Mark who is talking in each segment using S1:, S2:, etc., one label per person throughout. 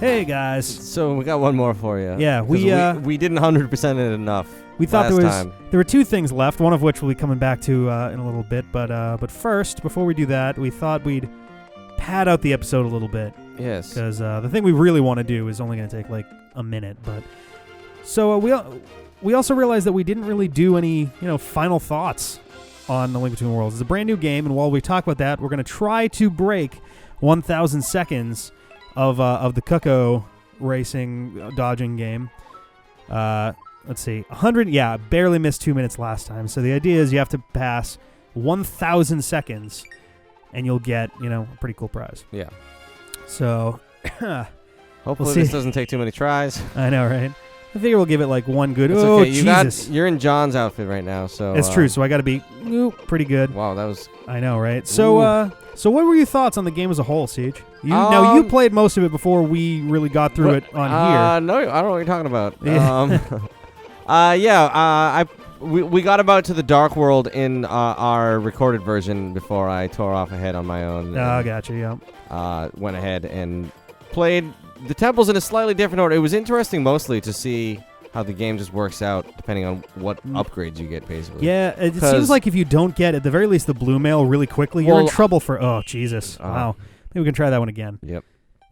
S1: Hey guys.
S2: So we got one more for you.
S1: Yeah, we
S2: didn't 100% it enough.
S1: We thought
S2: time.
S1: there were two things left, one of which we'll be coming back to in a little bit. But first, before we do that, we thought we'd pad out the episode a little bit.
S2: Yes.
S1: Because the thing we really want to do is only going to take like a minute. But so we also realized that we didn't really do any final thoughts on The Link Between Worlds. It's a brand new game, and while we talk about that, we're going to try to break 1,000 seconds of the Cuckoo racing dodging game. Let's see, 100. Yeah, barely missed 2 minutes last time. So the idea is you have to pass 1,000 seconds, and you'll get a pretty cool prize.
S2: Yeah.
S1: So
S2: hopefully this doesn't take too many tries.
S1: I know, right? I figure we'll give it like one good.
S2: It's
S1: oh,
S2: okay.
S1: Jesus!
S2: You're in John's outfit right now, so
S1: It's true. So I got to be pretty good.
S2: Wow, that was.
S1: I know, right? So so what were your thoughts on the game as a whole, Siege? Now you played most of it before we really got through it on here.
S2: No, I don't know what you're talking about.
S1: Yeah.
S2: We got about to the Dark World in our recorded version before I tore off ahead on my own.
S1: Oh, gotcha. Yeah.
S2: Went ahead and played the temples in a slightly different order. It was interesting mostly to see how the game just works out depending on what upgrades you get, basically.
S1: Yeah, it seems like if you don't get, at the very least, the blue mail really quickly, you're in trouble for... Oh, Jesus. Wow. Maybe we can try that one again.
S2: Yep.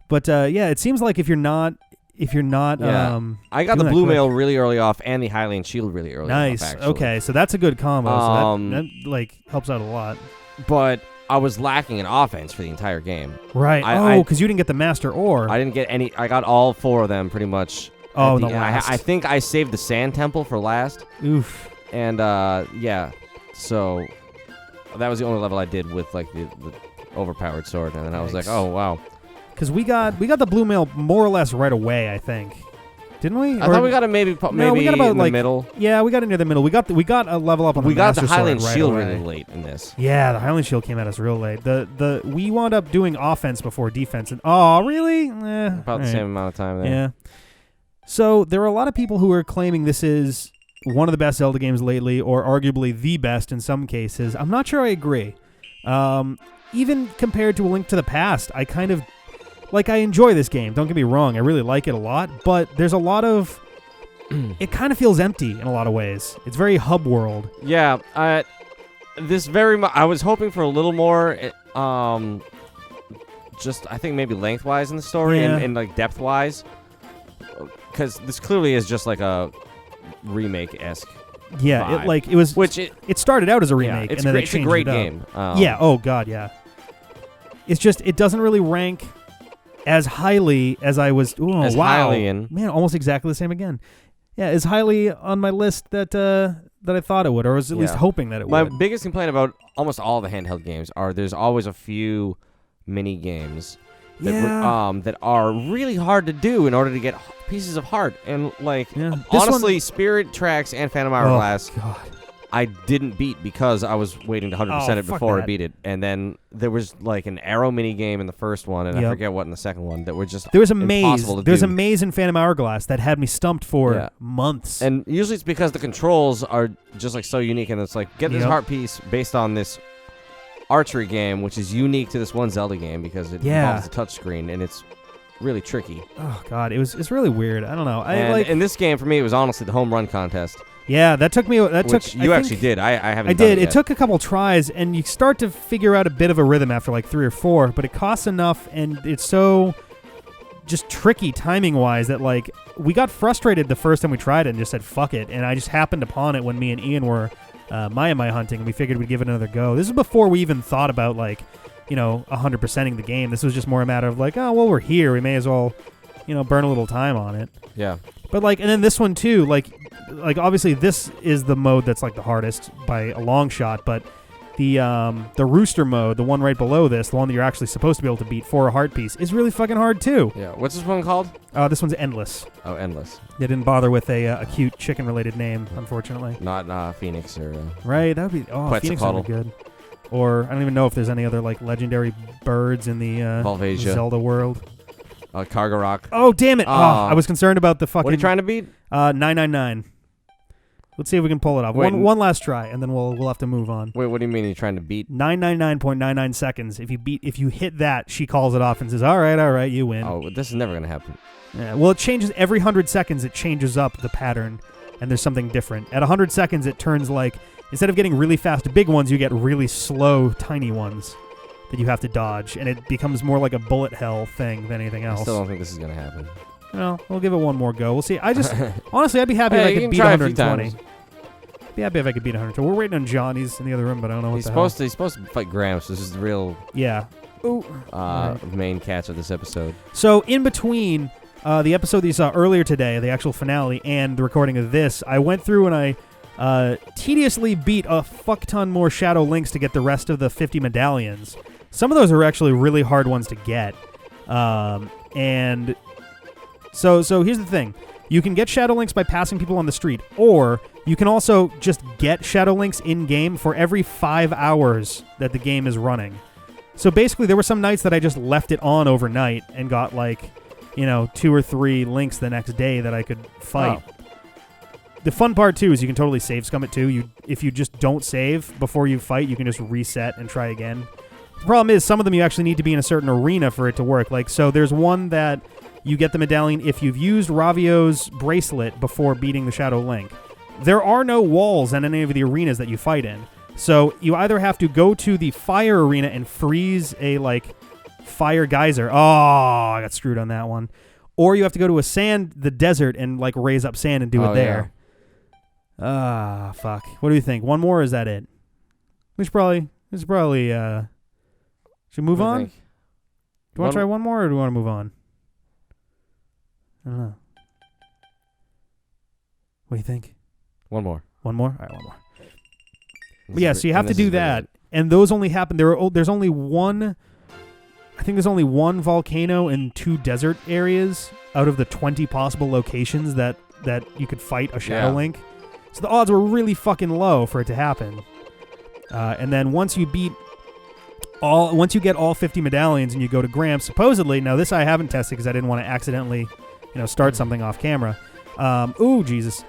S1: But, yeah, it seems like if you're not...
S2: Yeah. I got the blue mail really early off and the Hylian shield really early
S1: nice.
S2: off, actually.
S1: Okay, so that's a good combo. So that like helps out a lot.
S2: But I was lacking in offense for the entire game.
S1: Right. Because you didn't get the Master Ore.
S2: I didn't get any. I got all four of them pretty much.
S1: Oh, the last.
S2: I think I saved the Sand Temple for last.
S1: Oof.
S2: And yeah, so that was the only level I did with like the overpowered sword, and then I was like, oh wow.
S1: Because we got the blue mail more or less right away, I think, didn't we?
S2: I thought we got it maybe
S1: we got about
S2: in the middle.
S1: Yeah, we got it near the middle. We got a level up on the Master Sword.
S2: We got the Hylian shield
S1: right
S2: really late in this.
S1: Yeah, the Hylian shield came at us real late. We wound up doing offense before defense, and really?
S2: About the same amount of time there.
S1: Yeah. So there are a lot of people who are claiming this is one of the best Zelda games lately, or arguably the best in some cases. I'm not sure I agree. Even compared to A Link to the Past, I kind of... I enjoy this game. Don't get me wrong. I really like it a lot. But there's a lot of... it kind of feels empty in a lot of ways. It's very hub world.
S2: Yeah. I was hoping for a little more... just, I think, maybe lengthwise in the story and like, depth-wise. Because this clearly is just like a remake-esque
S1: Yeah,
S2: vibe.
S1: it was... It started out as a remake, and then
S2: it's a great game.
S1: Yeah, oh, God, yeah. It's just, it doesn't really rank... as highly as I was... Oh,
S2: as
S1: wow.
S2: Hylian.
S1: Man, almost exactly the same again. Yeah, as highly on my list that I thought it would, or was at least hoping that it would.
S2: My biggest complaint about almost all the handheld games are there's always a few mini games that are really hard to do in order to get pieces of heart. And, honestly, Spirit Tracks and Phantom Hourglass...
S1: God.
S2: I didn't beat because I was waiting to 100% it before I beat it. And then there was like an arrow mini game in the first one, and I forget what in the second one, that were just
S1: there was a maze.
S2: impossible to do.
S1: There was a maze in Phantom Hourglass that had me stumped for months.
S2: And usually it's because the controls are just like so unique, and it's like, get this heart piece based on this archery game, which is unique to this one Zelda game because it involves the touchscreen, and it's really tricky.
S1: Oh, God. It's really weird. I don't know.
S2: In this game, for me, it was honestly the home run contest.
S1: Yeah, that took me...
S2: Which you actually did. I haven't
S1: I
S2: done
S1: did.
S2: it yet.
S1: It took a couple tries, and you start to figure out a bit of a rhythm after like 3 or 4, but it costs enough, and it's so just tricky timing-wise that like we got frustrated the first time we tried it and just said, fuck it, and I just happened upon it when me and Ian were Maya hunting, and we figured we'd give it another go. This is before we even thought about 100%ing the game. This was just more a matter of like, oh, well, we're here. We may as well, burn a little time on it.
S2: Yeah.
S1: But and then this one too, like obviously this is the mode that's like the hardest by a long shot, but the rooster mode, the one right below this, the one that you're actually supposed to be able to beat for a heart piece, is really fucking hard too.
S2: Yeah. What's this one called?
S1: This one's Endless.
S2: Oh, Endless.
S1: They didn't bother with a cute chicken related name, unfortunately.
S2: Not Phoenix or
S1: right. That would be Phoenix would be good. Or I don't even know if there's any other like legendary birds in the Zelda world.
S2: Kargarok.
S1: Oh, damn it. I was concerned about the fucking...
S2: What are you trying to beat?
S1: 999. Let's see if we can pull it off.
S2: Wait,
S1: One last try, and then we'll have to move on.
S2: Wait, what do you mean you're trying to beat?
S1: 999.99 seconds. If you hit that, she calls it off and says, all right, you win.
S2: Oh, this is never gonna happen.
S1: Yeah, well, it changes every 100 seconds. It changes up the pattern, and there's something different. At 100 seconds, it turns like, instead of getting really fast big ones, you get really slow tiny ones that you have to dodge, and it becomes more like a bullet hell thing than anything else.
S2: I still don't think this is gonna happen.
S1: Well, we'll give it one more go. We'll see. Honestly, I'd be happy if I could beat 120. Be happy if I could beat 120. We're waiting on John. He's in the other room, but I don't know what
S2: He's supposed to fight Gramps. This is the real main catch of this episode.
S1: So in between the episode that you saw earlier today, the actual finale, and the recording of this, I went through and I tediously beat a fuck ton more Shadow Links to get the rest of the 50 medallions. Some of those are actually really hard ones to get. And so here's the thing. You can get Shadow Links by passing people on the street, or you can also just get Shadow Links in-game for every 5 hours that the game is running. So basically, there were some nights that I just left it on overnight and got 2 or 3 links the next day that I could fight. Oh. The fun part, too, is you can totally save scum it, too. If you just don't save before you fight, you can just reset and try again. The problem is, some of them you actually need to be in a certain arena for it to work. So there's one that you get the medallion if you've used Ravio's bracelet before beating the Shadow Link. There are no walls in any of the arenas that you fight in. So you either have to go to the fire arena and freeze a, fire geyser. Oh, I got screwed on that one. Or you have to go to the desert, and, raise up sand and do it there. Yeah. Fuck. What do you think? One more, or is that it? We should probably, should we move on? Do you want to try one more, or do you want to move on? I don't know. What do you think?
S2: One more.
S1: One more? All right, one more. But yeah, so you have to do that, and those only happen. There's only one. I think there's only one volcano and 2 desert areas out of the 20 possible locations that you could fight a Shadow Link. So the odds were really fucking low for it to happen. And then once you get all 50 medallions and you go to Gramps, supposedly, now this I haven't tested because I didn't want to accidentally, start something off camera. Jesus.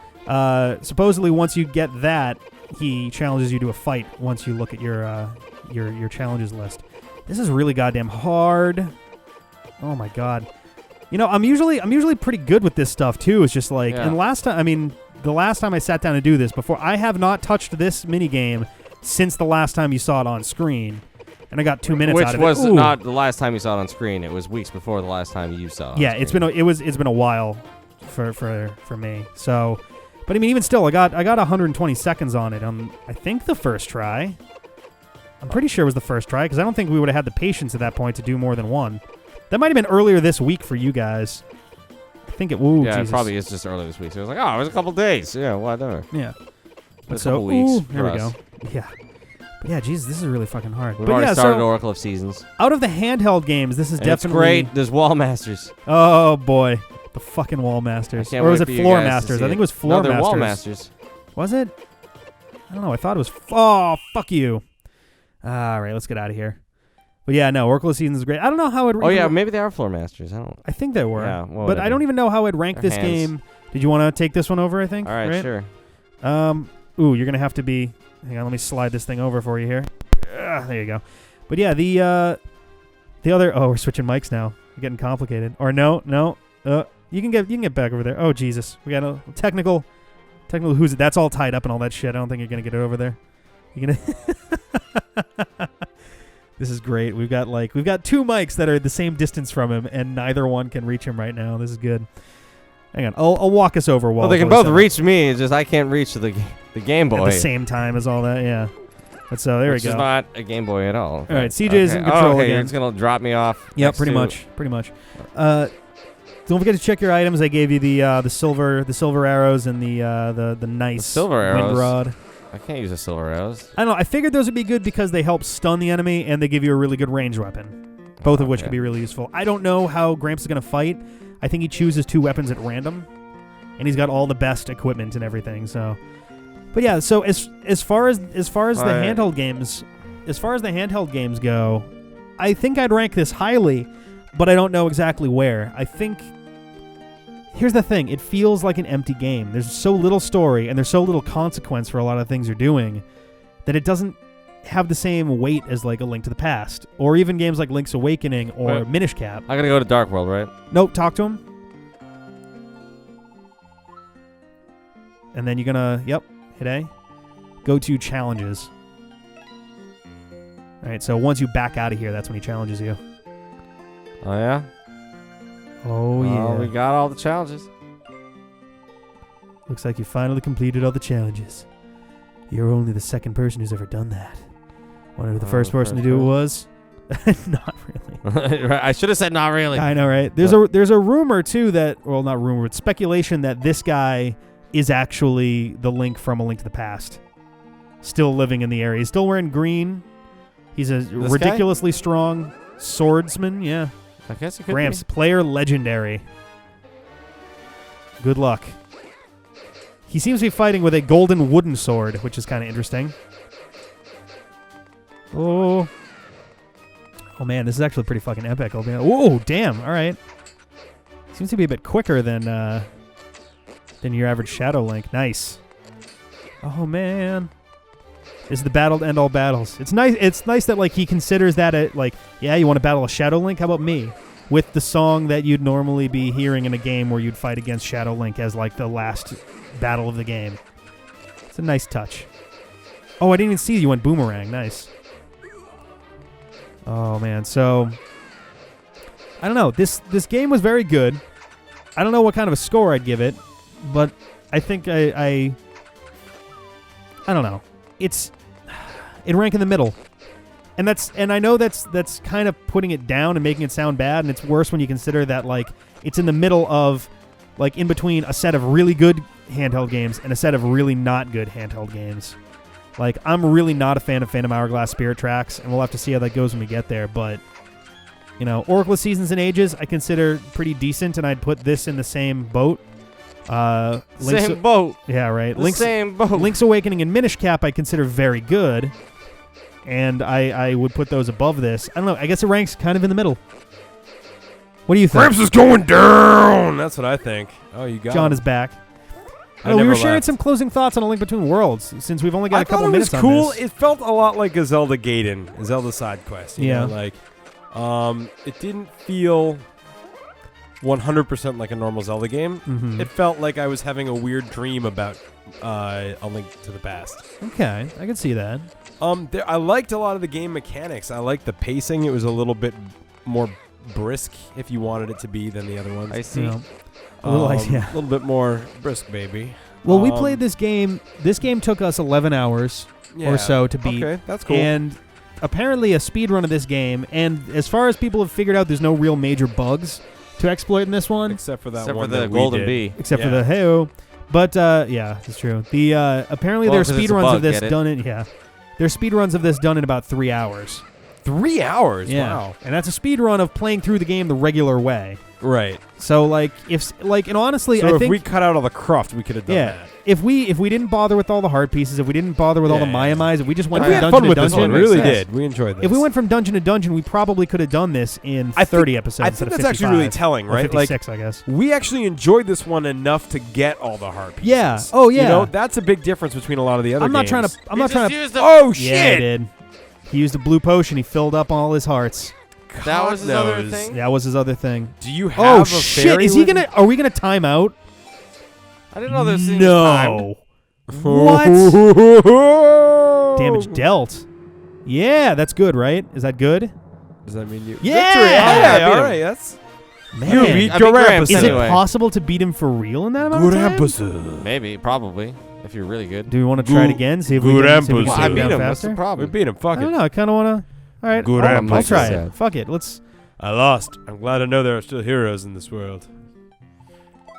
S1: Supposedly, once you get that, he challenges you to a fight once you look at your challenges list. This is really goddamn hard. Oh my god. I'm usually pretty good with this stuff too. It's just and the last time I sat down to do this before, I have not touched this minigame since the last time you saw it on screen. And I got 2 minutes out of it.
S2: Which was not the last time you saw it on screen. It was weeks before the last time you saw it.
S1: Yeah, it's been a while for me. So, but even still, I got 120 seconds on it on I think the first try. I'm pretty sure it was the first try because I don't think we would have had the patience at that point to do more than one. That might have been earlier this week for you guys. I think it. Ooh,
S2: yeah,
S1: Jesus.
S2: It probably is just earlier this week. So it was it was a couple days. Yeah, whatever.
S1: Yeah,
S2: a couple weeks.
S1: Here we go. Yeah. But yeah, Jesus, this is really fucking hard.
S2: We've already started Oracle of Seasons.
S1: Out of the handheld games, this is definitely...
S2: It's great. There's Wall Masters.
S1: Oh, boy. The fucking Wall Masters. Or was it Floor Masters? I think it was Floor Masters.
S2: No, they're Wall Masters.
S1: Was it? I don't know. I thought it was... Oh, fuck you. All right, let's get out of here. But yeah, no, Oracle of Seasons is great. I don't know how it...
S2: Oh, yeah, maybe they are Floor Masters.
S1: I think they were.
S2: Yeah, well,
S1: but I don't even know how I'd rank this game. Did you want to take this one over, I think?
S2: All right, sure.
S1: You're going to have to be... Hang on, let me slide this thing over for you here. There you go. But yeah, the other... Oh, we're switching mics now. We're getting complicated. Or no. You can get back over there. Oh, Jesus. We got a technical who's it. That's all tied up and all that shit. I don't think you're going to get it over there. You're going to... This is great. We've got 2 mics that are the same distance from him, and neither one can reach him right now. This is good. Hang on. I'll walk us over.
S2: Well, they can both reach me. It's just I can't reach the Game Boy.
S1: At the same time as all that, yeah. But so there we go.
S2: Which is not a Game Boy at all.
S1: All right, CJ's in control again.
S2: It's going to drop me off.
S1: Yeah, pretty much. Don't forget to check your items. I gave you the silver arrows and the nice
S2: silver
S1: wind rod.
S2: I can't use the silver arrows.
S1: I don't know. I figured those would be good because they help stun the enemy and they give you a really good range weapon. Both of which could be really useful. I don't know how Gramps is going to fight. I think he chooses 2 weapons at random, and he's got all the best equipment and everything. So, but yeah. So as far as the handheld games go, I think I'd rank this highly, but I don't know exactly where. I think here's the thing. It feels like an empty game. There's so little story and there's so little consequence for a lot of things you're doing that it doesn't have the same weight as like A Link to the Past or even games like Link's Awakening or Minish Cap.
S2: I gotta go to Dark World, right?
S1: Nope, talk to him. And then you're gonna, hit A. Go to challenges. All right, so once you back out of here, that's when he challenges you.
S2: Oh, yeah?
S1: Oh, yeah.
S2: We got all the challenges.
S1: Looks like you finally completed all the challenges. You're only the second person who's ever done that. Wonder who the first person to do it was? Not really.
S2: I should have said not really.
S1: I know, right? There's a rumor, too, that... Well, not rumor. It's speculation that this guy is actually the Link from A Link to the Past. Still living in the area. He's still wearing green. He's a ridiculously strong swordsman. Yeah.
S2: I guess it could
S1: Gramps,
S2: be.
S1: player legendary. Good luck. He seems to be fighting with a golden wooden sword, which is kind of interesting. Oh. Oh, man, this is actually pretty fucking epic. Oh, man. Oh, damn. All right. Seems to be a bit quicker than your average Shadow Link. Nice. Oh, man. This is the battle to end all battles. It's nice. It's nice that like he considers that you want to battle a Shadow Link? How about me? With the song that you'd normally be hearing in a game where you'd fight against Shadow Link as like the last battle of the game. It's a nice touch. Oh, I didn't even see you went boomerang. Nice. Oh man, so I don't know. This game was very good. I don't know what kind of a score I'd give it, but I think I don't know. It rank in the middle. And I know that's kind of putting it down and making it sound bad, and it's worse when you consider that like it's in the middle of like in between a set of really good handheld games and a set of really not good handheld games. Like I'm really not a fan of Phantom Hourglass Spirit Tracks, and we'll have to see how that goes when we get there, but you know, Oracle of Seasons and Ages I consider pretty decent, and I'd put this in the same boat.
S2: Same boat.
S1: Yeah, right.
S2: Same boat.
S1: Link's Awakening and Minish Cap I consider very good. And I would put those above this. I don't know. I guess it ranks kind of in the middle. What do you think?
S3: Gramps is going down. That's what I think. Oh, you got
S1: John
S3: him.
S1: is back.
S3: I
S1: we were
S3: never
S1: sharing
S3: left.
S1: some closing thoughts on A Link Between Worlds since we've only got a couple minutes
S3: on this.
S1: on this.
S3: It felt a lot like a Zelda Gaiden, a Zelda side quest. You know, like, it didn't feel 100% like a normal Zelda game.
S1: Mm-hmm.
S3: It felt like I was having a weird dream about A Link to the Past.
S1: Okay, I can see that.
S3: I liked a lot of the game mechanics. I liked the pacing. It was a little bit more brisk, if you wanted it to be, than the other ones.
S2: I see.
S1: A little,
S3: A little bit more brisk, baby.
S1: Well, we played this game. This game took us 11 hours or so to beat.
S3: Okay, that's cool.
S1: And apparently a speed run of this game, and as far as people have figured out, there's no real major bugs to exploit in this one.
S3: Except for that
S2: Except
S3: one
S2: for the
S3: that we
S2: Golden
S3: did.
S2: Bee.
S1: Except for the hey-oh. But, yeah, that's true. The apparently
S2: Well,
S1: there are
S2: 'cause it's a
S1: speedruns
S2: bug,
S1: of this
S2: get it?
S1: done in... Yeah. There's speedruns of this done in about 3 hours.
S3: 3 hours?
S1: Yeah.
S3: Wow.
S1: And that's a speedrun of playing through the game the regular way.
S3: Right.
S1: So, like, and honestly,
S3: So
S1: I
S3: if
S1: think...
S3: we cut out all the cruft, we could have done that.
S1: If we didn't bother with all the heart pieces, if we didn't bother with all the Maiamais, if we just went
S3: we
S1: from
S3: had
S1: dungeon
S3: fun with
S1: to
S3: this
S1: dungeon...
S3: one. We really
S2: Makes
S3: did. We enjoyed this.
S1: If we went from dungeon to dungeon, we probably could have done this in 30 episodes
S3: I
S1: instead
S3: think
S1: of
S3: that's
S1: 55.
S3: actually really telling,
S1: Or
S3: right?
S1: 56, I guess.
S3: We actually enjoyed this one enough to get all the heart pieces.
S1: Yeah. Oh, yeah.
S3: You know, that's a big difference between a lot of the other
S1: I'm not
S3: games.
S1: trying to...
S3: Oh, shit!
S1: Yeah, he did. He used a blue potion. He filled up all his hearts.
S2: That was his other
S3: knows.
S2: thing?
S1: That was his other thing.
S3: Do you have
S1: Oh,
S3: a
S1: shit.
S3: fairy
S1: Is he
S3: with-
S1: gonna... Are we gonna time out?
S2: I didn't know this thing was
S1: No. What? Damage dealt. Yeah, that's good, right? Is that good?
S3: Does that mean you...
S1: Yeah!
S3: Victory!
S2: Yeah, I
S3: Okay,
S2: beat
S3: all
S2: him.
S3: right, that's...
S1: Man.
S3: You beat
S2: I beat
S3: Gramps
S2: Gramps
S1: Is
S2: anyway.
S1: it possible to beat him for real in that amount of time?
S3: Gramps.
S2: Maybe, probably, if you're really good.
S1: Do we want to try it again? See if we
S3: Good
S1: can, see if we
S3: Well,
S1: can
S3: I
S1: get
S3: beat
S1: it down
S2: him. What's
S1: faster?
S2: the
S3: We
S2: problem?
S3: beat him. Fuck
S1: I
S3: it.
S1: don't know. I kind of want to... All right,
S3: Good
S1: I'll
S3: Gramps.
S1: try
S2: Sad.
S1: it. Fuck it. Let's...
S3: I lost. I'm glad to know there are still heroes in this world.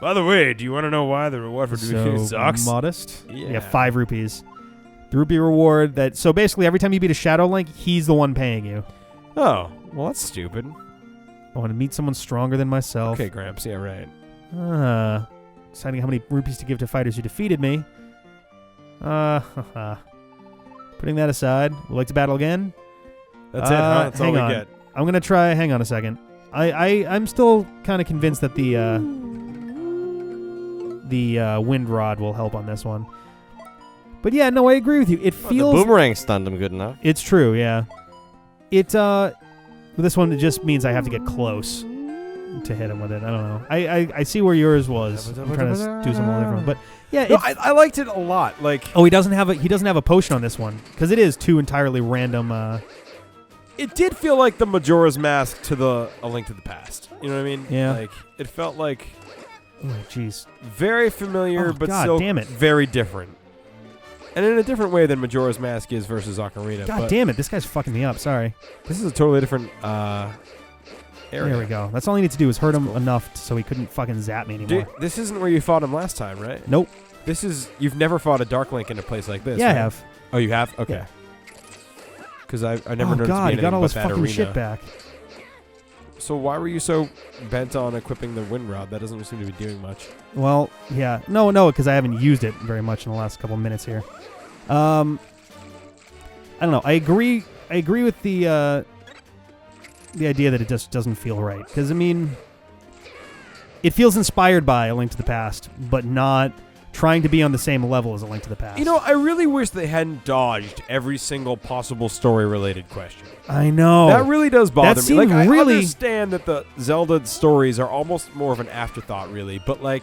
S3: By the way, do you want to know why the reward for defeating
S1: So
S3: sucks?
S1: modest.
S3: Yeah.
S1: 5 rupees. The rupee reward that... So basically, every time you beat a Shadow Link, he's the one paying you.
S3: Oh, well, that's stupid.
S1: I want to meet someone stronger than myself.
S3: Okay, Gramps. Yeah, right.
S1: Deciding how many rupees to give to fighters who defeated me. Putting that aside. Would like to battle again?
S3: That's it, huh? That's all
S1: hang
S3: we
S1: on.
S3: get.
S1: I'm going to try... Hang on a second. I'm still kind of convinced that the... the wind rod will help on this one. But yeah, no, I agree with you. It feels
S2: the boomerang stunned him good enough.
S1: It's true, yeah. This one, it just means I have to get close to hit him with it. I don't know. I see where yours was. I'm trying to do something different, but yeah,
S3: no, I liked it a lot. Like,
S1: he doesn't have a potion on this one because it is 2 entirely random.
S3: It did feel like the Majora's Mask to A Link to the Past. You know what I mean?
S1: Yeah.
S3: Like, it felt like,
S1: oh jeez,
S3: very familiar, but
S1: God
S3: still
S1: damn it.
S3: very different. And in a different way than Majora's Mask is versus Ocarina.
S1: God damn it, this guy's fucking me up. Sorry.
S3: This is a totally different area.
S1: There we go. That's all you need to do is hurt him enough so he couldn't fucking zap me anymore.
S3: Dude, this isn't where you fought him last time, right?
S1: Nope.
S3: You've never fought a Dark Link in a place like this.
S1: Yeah,
S3: right?
S1: I have.
S3: Oh, you have? Okay.
S1: Yeah.
S3: Because I never noticed
S1: God,
S3: being
S1: he got all
S3: but
S1: his
S3: that
S1: fucking
S3: arena.
S1: shit back.
S3: So why were you so bent on equipping the Wind Rod? That doesn't seem to be doing much.
S1: Well, yeah. No, because I haven't used it very much in the last couple of minutes here. I don't know. I agree with the idea that it just doesn't feel right. Because, I mean, it feels inspired by A Link to the Past, but not trying to be on the same level as A Link to the Past.
S3: You know, I really wish they hadn't dodged every single possible story-related question.
S1: I know.
S3: That really does bother me.
S1: seemed
S3: Like, I
S1: really-
S3: understand that the Zelda stories are almost more of an afterthought, really. But, like,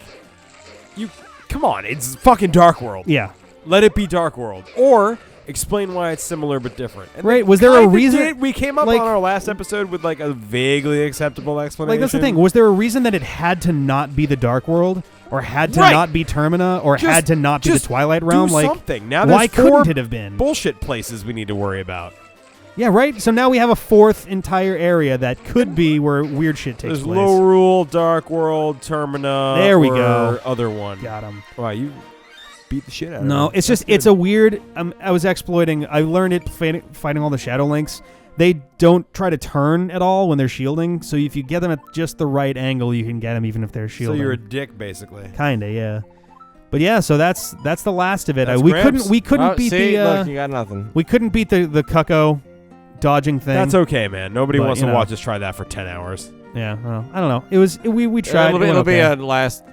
S3: come on, it's fucking Dark World.
S1: Yeah.
S3: Let it be Dark World. Or explain why it's similar but different. And
S1: Right,
S3: they
S1: was there a
S3: kinda
S1: reason-
S3: did. We came up
S1: like-
S3: on our last episode with, like, a vaguely acceptable explanation.
S1: Like, that's the thing. Was there a reason that it had to not be the Dark World? Or had to
S3: Right.
S1: not be Termina? Or had to not be the Twilight Realm?
S3: Do
S1: Like,
S3: something. Now
S1: why
S3: there's 4
S1: couldn't it have been?
S3: bullshit places we need to worry about.
S1: Yeah, right? So now we have a 4th entire area that could be where weird shit takes
S3: There's
S1: place.
S3: Low Rule, Dark World, Termina.
S1: There we
S3: or
S1: go.
S3: Other one.
S1: Got him.
S3: Wow, you beat the shit out of
S1: No,
S3: him.
S1: it's
S3: That's
S1: just, it's
S3: good.
S1: a weird, I was exploiting, I learned it fighting all the Shadow Links. They don't try to turn at all when they're shielding, so if you get them at just the right angle, you can get them even if they're
S3: So
S1: shielding.
S3: you're a dick, basically.
S1: Kinda, yeah. But yeah, so that's the last of it.
S3: That's
S1: We
S3: Gramps.
S1: couldn't beat
S2: see,
S1: the
S2: look, you got nothing.
S1: we couldn't beat the Cucko dodging thing.
S3: That's okay, man. Nobody
S1: But,
S3: wants
S1: you
S3: to
S1: know.
S3: watch us try that for 10 hours.
S1: Yeah, well, I don't know. It was we tried.
S2: It'll
S1: it went
S2: be
S1: okay.
S2: a last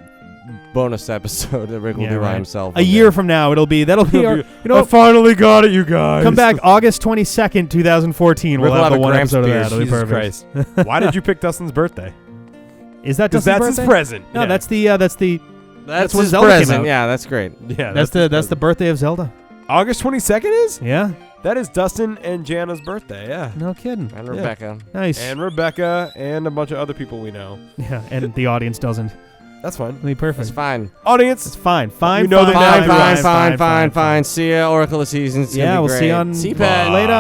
S2: bonus episode that Rick will
S1: Yeah,
S2: do by
S1: right.
S2: himself.
S1: A year from now, that'll be our, you know,
S3: I finally got it, you guys.
S1: come back August 22nd, 2014.
S2: Rick
S1: We'll
S2: will
S1: have
S2: have
S1: a
S2: a
S1: one
S2: Gramps
S1: episode of
S2: beer.
S1: that. It'll be
S3: Jesus
S1: perfect.
S3: Christ. Why did you pick Dustin's birthday?
S1: Is that
S3: Because
S1: Dustin's
S3: that's his
S1: birthday?
S3: present.
S1: No,
S3: Yeah.
S1: that's when
S2: his
S1: Zelda came
S2: present.
S1: out.
S2: Yeah, that's great.
S3: Yeah,
S1: That's the birthday of Zelda.
S3: August 22nd is?
S1: Yeah,
S3: That is Dustin and Jana's birthday, yeah.
S1: no kidding.
S2: And
S3: Yeah.
S2: Rebecca.
S1: Nice.
S3: And Rebecca and a bunch of other people we know.
S1: Yeah, and the audience doesn't.
S3: That's fine.
S1: It'll be perfect.
S2: That's fine.
S3: Audience,
S1: It's fine. Fine.
S3: You know
S1: fine,
S3: them now,
S1: fine,
S3: everyone.
S1: fine,
S2: Fine. See ya, Oracle of Seasons. It's
S1: Yeah,
S2: gonna be
S1: we'll
S2: great.
S1: see you on
S2: CPAD.
S1: later.